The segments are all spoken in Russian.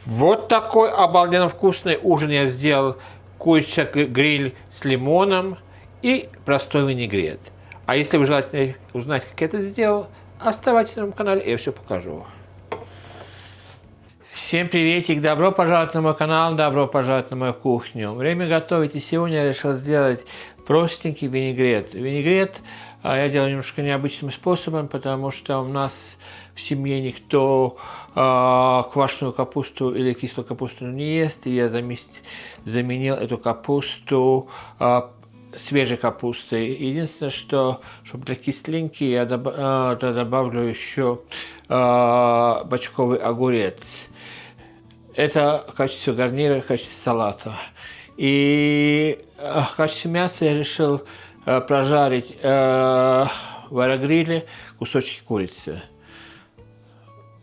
Вот такой обалденно вкусный ужин я сделал. Курица гриль с лимоном и простой винегрет. А если вы желаете узнать, как я это сделал, оставайтесь на моем канале, я все покажу. Всем приветик, добро пожаловать на мой канал, добро пожаловать на мою кухню. Время готовить, и сегодня я решил сделать простенький винегрет. Винегрет я делаю немножко необычным способом, потому что у нас в семье никто квашеную капусту или кислую капусту не ест, и я заменил эту капусту свежей капустой. Единственное, что чтобы для кислинки я добавлю еще бочковый огурец. Это в качестве гарнира, в качестве салата. И в качестве мяса я решил прожарить в аэрогриле кусочки курицы.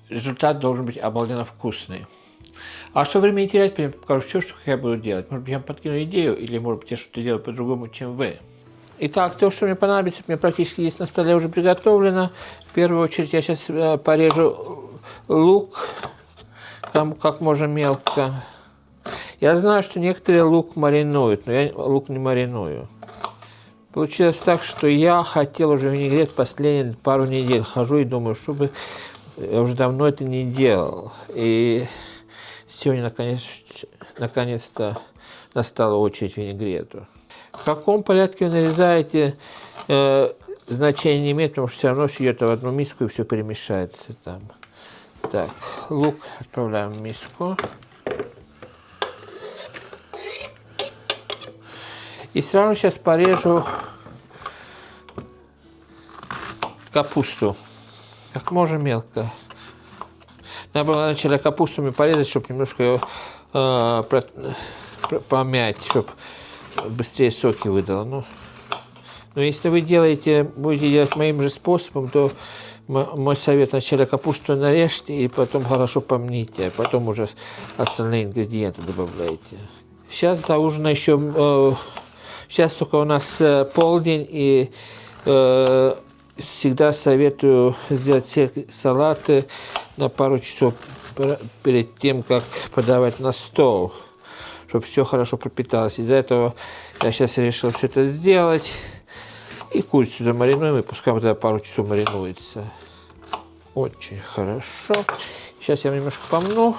Результат должен быть обалденно вкусный. А что времени терять, я покажу все, что я буду делать. Может быть, я вам подкину идею, или, может быть, я что-то делаю по-другому, чем вы. Итак, то, что мне понадобится, мне практически здесь на столе уже приготовлено. В первую очередь я сейчас порежу лук, там как можно мелко. Я знаю, что некоторые лук маринуют, но я лук не мариную. Получилось так, что я хотел уже винегрет последние пару недель. Хожу и думаю, чтобы я уже давно это не делал. И сегодня наконец-то настала очередь винегрету. В каком порядке вы нарезаете, значения не имеет, потому что все равно все идет в одну миску и все перемешается там. Так, лук отправляем в миску. И сразу сейчас порежу капусту. Как можно мелко. Надо было вначале капусту мне порезать, чтобы немножко ее помять, чтобы быстрее соки выдало. Но если вы будете делать моим же способом, то мой совет: вначале капусту нарежьте и потом хорошо помните, а потом уже остальные ингредиенты добавляйте. Сейчас до ужина еще... Сейчас только у нас полдень, и всегда советую сделать все салаты на пару часов перед тем, как подавать на стол, чтобы все хорошо пропиталось. Из-за этого я сейчас решил все это сделать. И курицу замаринуем, и пускай тогда пару часов маринуется. Очень хорошо. Сейчас я немножко помну.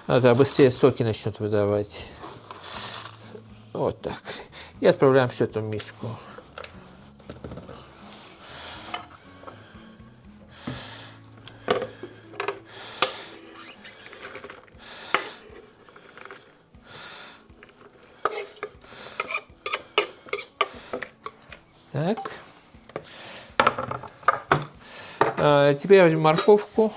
Надо быстрее соки начнут выдавать. Вот так. И отправляем все это в миску. Так. Теперь возьмем морковку.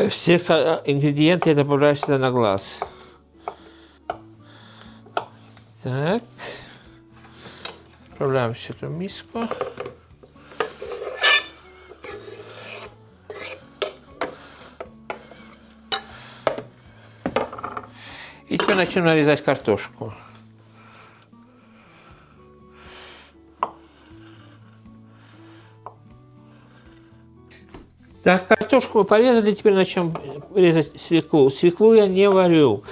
Все ингредиенты я добавляю сюда на глаз. Так. Отправляем все это в миску. И теперь начнем нарезать картошку. Так, картошку мы порезали, теперь начнем резать свеклу. Свеклу я не варю.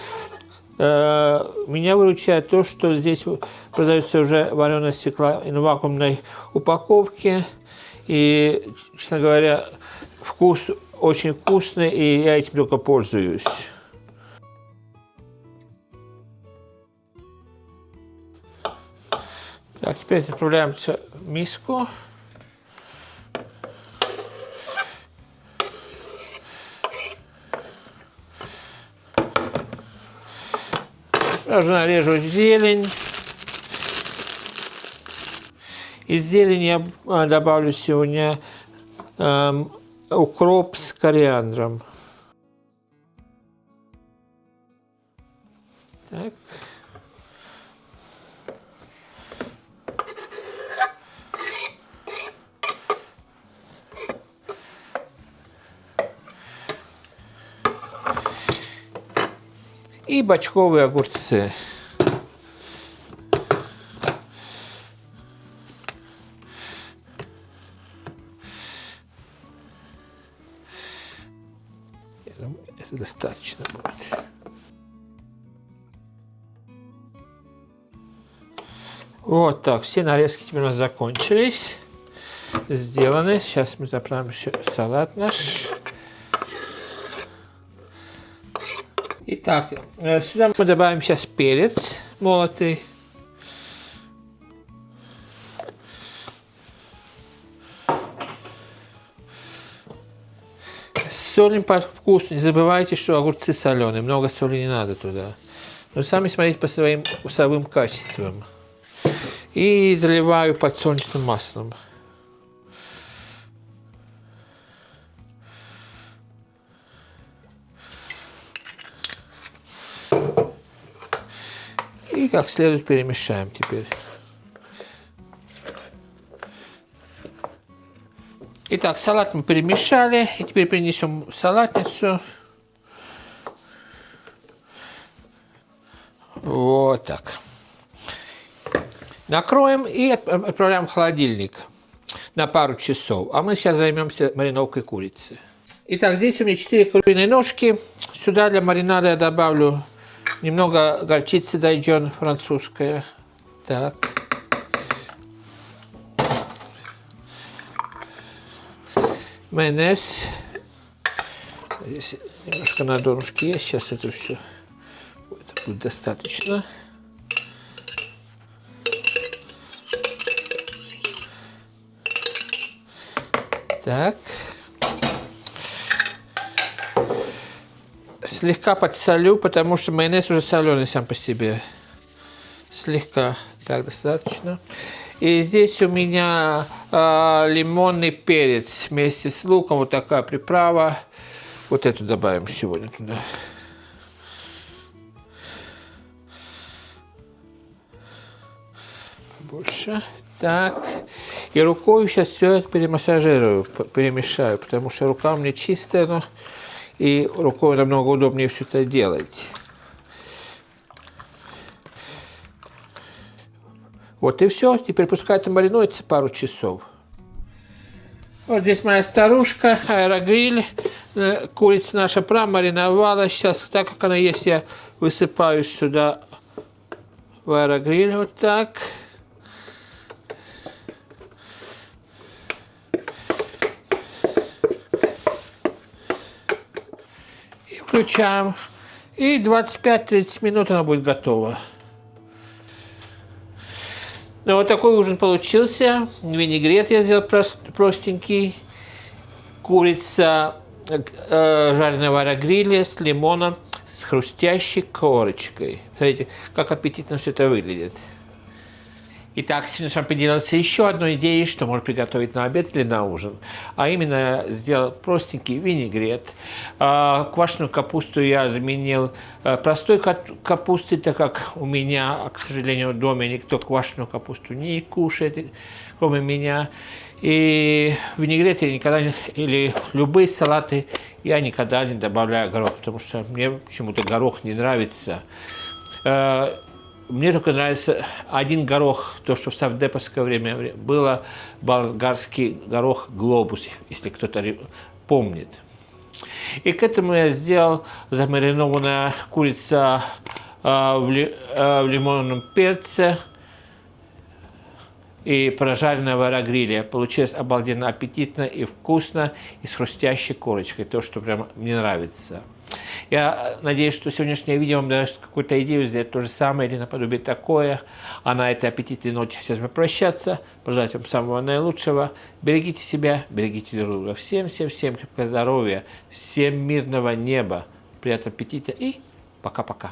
Меня выручает то, что здесь продается уже вареная свекла в вакуумной упаковке. И, честно говоря, вкус очень вкусный, и я этим только пользуюсь. Так, теперь отправляем все в миску. Сразу нарежу зелень. Из зелени я добавлю сегодня укроп с кориандром. Так. И бочковые огурцы. достаточно будет. Вот так, все нарезки теперь у нас закончились, сделаны. Сейчас мы заправим еще салат наш. Итак, сюда мы добавим сейчас перец молотый. Солим по вкусу. Не забывайте, что огурцы соленые. Много соли не надо туда. Но сами смотрите по своим вкусовым качествам. И заливаю подсолнечным маслом. И как следует перемешаем теперь. Итак, салат мы перемешали. И теперь принесем салатницу. Вот так. Накроем и отправляем в холодильник на пару часов. А мы сейчас займемся мариновкой курицы. Итак, здесь у меня 4 куриные ножки. Сюда для маринада я добавлю немного горчицы дайджон французская. Так. Майонез. Здесь немножко на донышке есть. Сейчас это все будет достаточно. Так. Слегка подсолю, потому что майонез уже соленый сам по себе. Слегка. Так, достаточно. И здесь у меня лимонный перец вместе с луком. Вот такая приправа. Вот эту добавим сегодня туда. Побольше. Так. И рукой сейчас все это перемассажирую, перемешаю, потому что рука у меня чистая, но и рукой намного удобнее все это делать. Вот и все. Теперь пускай это маринуется пару часов. Вот здесь моя старушка, аэрогриль. Курица наша промариновала. Сейчас, так как она есть, я высыпаю сюда в аэрогриль. Вот так. И включаем. И 25-30 минут она будет готова. Ну, вот такой ужин получился. Винегрет я сделал простенький. Курица жареная в аэрогриле с лимоном, с хрустящей корочкой. Смотрите, как аппетитно все это выглядит. Итак, сегодня с вами поделился еще одной идеей, что можно приготовить на обед или на ужин. А именно, сделал простенький винегрет. Квашеную капусту я заменил простой капустой, так как у меня, к сожалению, в доме никто квашеную капусту не кушает, кроме меня. И в винегрет я никогда не, или любые салаты я никогда не добавляю горох, потому что мне почему-то горох не нравится. Мне только нравится один горох, то, что в совдеповское время было, болгарский горох глобус, если кто-то помнит. И к этому я сделал замаринованная курица в лимонном перце и прожаренная в аэрогриле. Получилось обалденно аппетитно и вкусно, и с хрустящей корочкой, то, что прям мне нравится. Я надеюсь, что сегодняшнее видео вам даст какую-то идею сделать то же самое или наподобие такое. А на этой аппетитной ноте сейчас мы прощаться. Пожелать вам самого наилучшего. Берегите себя, берегите друг друга. Всем-всем-всем крепкого здоровья, всем мирного неба, приятного аппетита и пока-пока.